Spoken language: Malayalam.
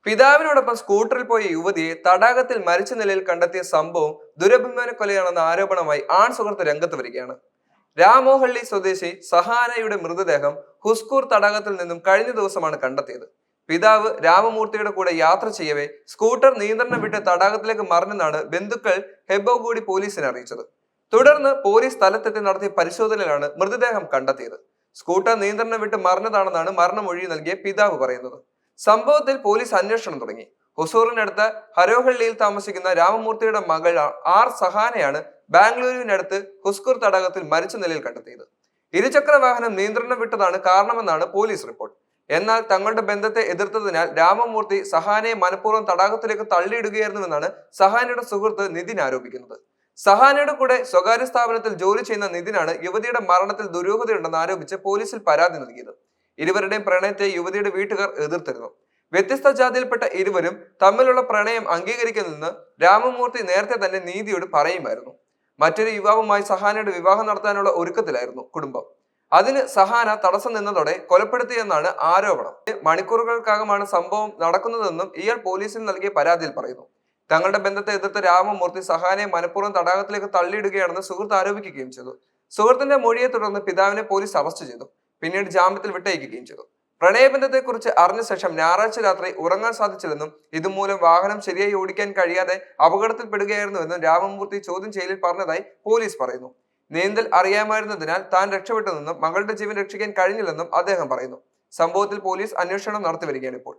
പിതാവിനോടൊപ്പം സ്കൂട്ടറിൽ പോയ യുവതിയെ തടാകത്തിൽ മരിച്ച നിലയിൽ കണ്ടെത്തിയ സംഭവം ദുരഭിമാന കൊലയാണെന്ന ആരോപണമായി ആൺ സുഹൃത്ത് രംഗത്ത് വരികയാണ്. രാമോഹള്ളി സ്വദേശി സഹാനയുടെ മൃതദേഹം ഹുസ്കൂർ തടാകത്തിൽ നിന്നും കഴിഞ്ഞ ദിവസമാണ് കണ്ടെത്തിയത്. പിതാവ് രാമമൂർത്തിയുടെ കൂടെ യാത്ര ചെയ്യവേ സ്കൂട്ടർ നിയന്ത്രണം വിട്ട് തടാകത്തിലേക്ക് മറിഞ്ഞെന്നാണ് ബന്ധുക്കൾ ഹെബോഗൂഡി പോലീസിനെ അറിയിച്ചത്. തുടർന്ന് പോലീസ് സ്ഥലത്തെത്തി നടത്തിയ പരിശോധനയിലാണ് മൃതദേഹം കണ്ടെത്തിയത്. സ്കൂട്ടർ നിയന്ത്രണം വിട്ട് മറിഞ്ഞതാണെന്നാണ് മരണമൊഴി നൽകിയ പിതാവ് പറയുന്നത്. സംഭവത്തിൽ പോലീസ് അന്വേഷണം തുടങ്ങി. ഹൊസൂറിനടുത്ത് ഹരോഹള്ളിയിൽ താമസിക്കുന്ന രാമമൂർത്തിയുടെ മകൾ ആർ സഹാനയാണ് ബാംഗ്ലൂരുവിനടുത്ത് ഹുസ്കൂർ തടാകത്തിൽ മരിച്ച നിലയിൽ കണ്ടെത്തിയത്. ഇരുചക്ര വാഹനം നിയന്ത്രണം വിട്ടതാണ് കാരണമെന്നാണ് പോലീസ് റിപ്പോർട്ട്. എന്നാൽ തങ്ങളുടെ ബന്ധത്തെ എതിർത്തതിനാൽ രാമമൂർത്തി സഹാനയെ മനഃപൂർവ്വം തടാകത്തിലേക്ക് തള്ളിയിടുകയായിരുന്നുവെന്നാണ് സഹാനയുടെ സുഹൃത്ത് നിതിൻ ആരോപിക്കുന്നത്. സഹാനയുടെ കൂടെ സ്വകാര്യ സ്ഥാപനത്തിൽ ജോലി ചെയ്യുന്ന നിതിനാണ് യുവതിയുടെ മരണത്തിൽ ദുരൂഹതയുണ്ടെന്ന് ആരോപിച്ച് പോലീസിൽ പരാതി നൽകിയത്. ഇരുവരുടെയും പ്രണയത്തെ യുവതിയുടെ വീട്ടുകാർ എതിർത്തിരുന്നു. വ്യത്യസ്ത ജാതിയിൽപ്പെട്ട ഇരുവരും തമ്മിലുള്ള പ്രണയം അംഗീകരിക്കുന്നെന്ന് രാമമൂർത്തി നേരത്തെ തന്നെ നീതിയോട് പറയുമായിരുന്നു. മറ്റൊരു യുവാവുമായി സഹാനയുടെ വിവാഹം നടത്താനുള്ള ഒരുക്കത്തിലായിരുന്നു കുടുംബം. അതിന് സഹാന തടസ്സം നിന്നതോടെ കൊലപ്പെടുത്തിയെന്നാണ് ആരോപണം. മണിക്കൂറുകൾക്കകമാണ് സംഭവം നടക്കുന്നതെന്നും ഇയാൾ പോലീസിൽ നൽകിയ പരാതിയിൽ പറയുന്നു. തങ്ങളുടെ ബന്ധത്തെ എതിർത്ത് രാമമൂർത്തി സഹാനയെ മനഃപൂർവ്വം തടാകത്തിലേക്ക് തള്ളിയിടുകയാണെന്ന് സുഹൃത്ത് ആരോപിക്കുകയും ചെയ്തു. സുഹൃത്തിന്റെ മൊഴിയെ തുടർന്ന് പിതാവിനെ പോലീസ് അറസ്റ്റ് ചെയ്തു. പിന്നീട് ജാമ്യത്തിൽ വിട്ടയക്കുകയും ചെയ്തു. പ്രണയബന്ധത്തെക്കുറിച്ച് അറിഞ്ഞ ശേഷം ഞായറാഴ്ച രാത്രി ഉറങ്ങാൻ സാധിച്ചില്ലെന്നും ഇതുമൂലം വാഹനം ശരിയായി ഓടിക്കാൻ കഴിയാതെ അപകടത്തിൽപ്പെടുകയായിരുന്നുവെന്നും രാമമൂർത്തി ചോദ്യം ചെയ്യലിൽ പറഞ്ഞതായി പോലീസ് പറയുന്നു. നീന്തൽ അറിയാമായിരുന്നതിനാൽ താൻ രക്ഷപ്പെട്ടുവെന്നും മകളുടെ ജീവൻ രക്ഷിക്കാൻ കഴിഞ്ഞില്ലെന്നും അദ്ദേഹം പറയുന്നു. സംഭവത്തിൽ പോലീസ് അന്വേഷണം നടത്തി വരികയാണ് ഇപ്പോൾ.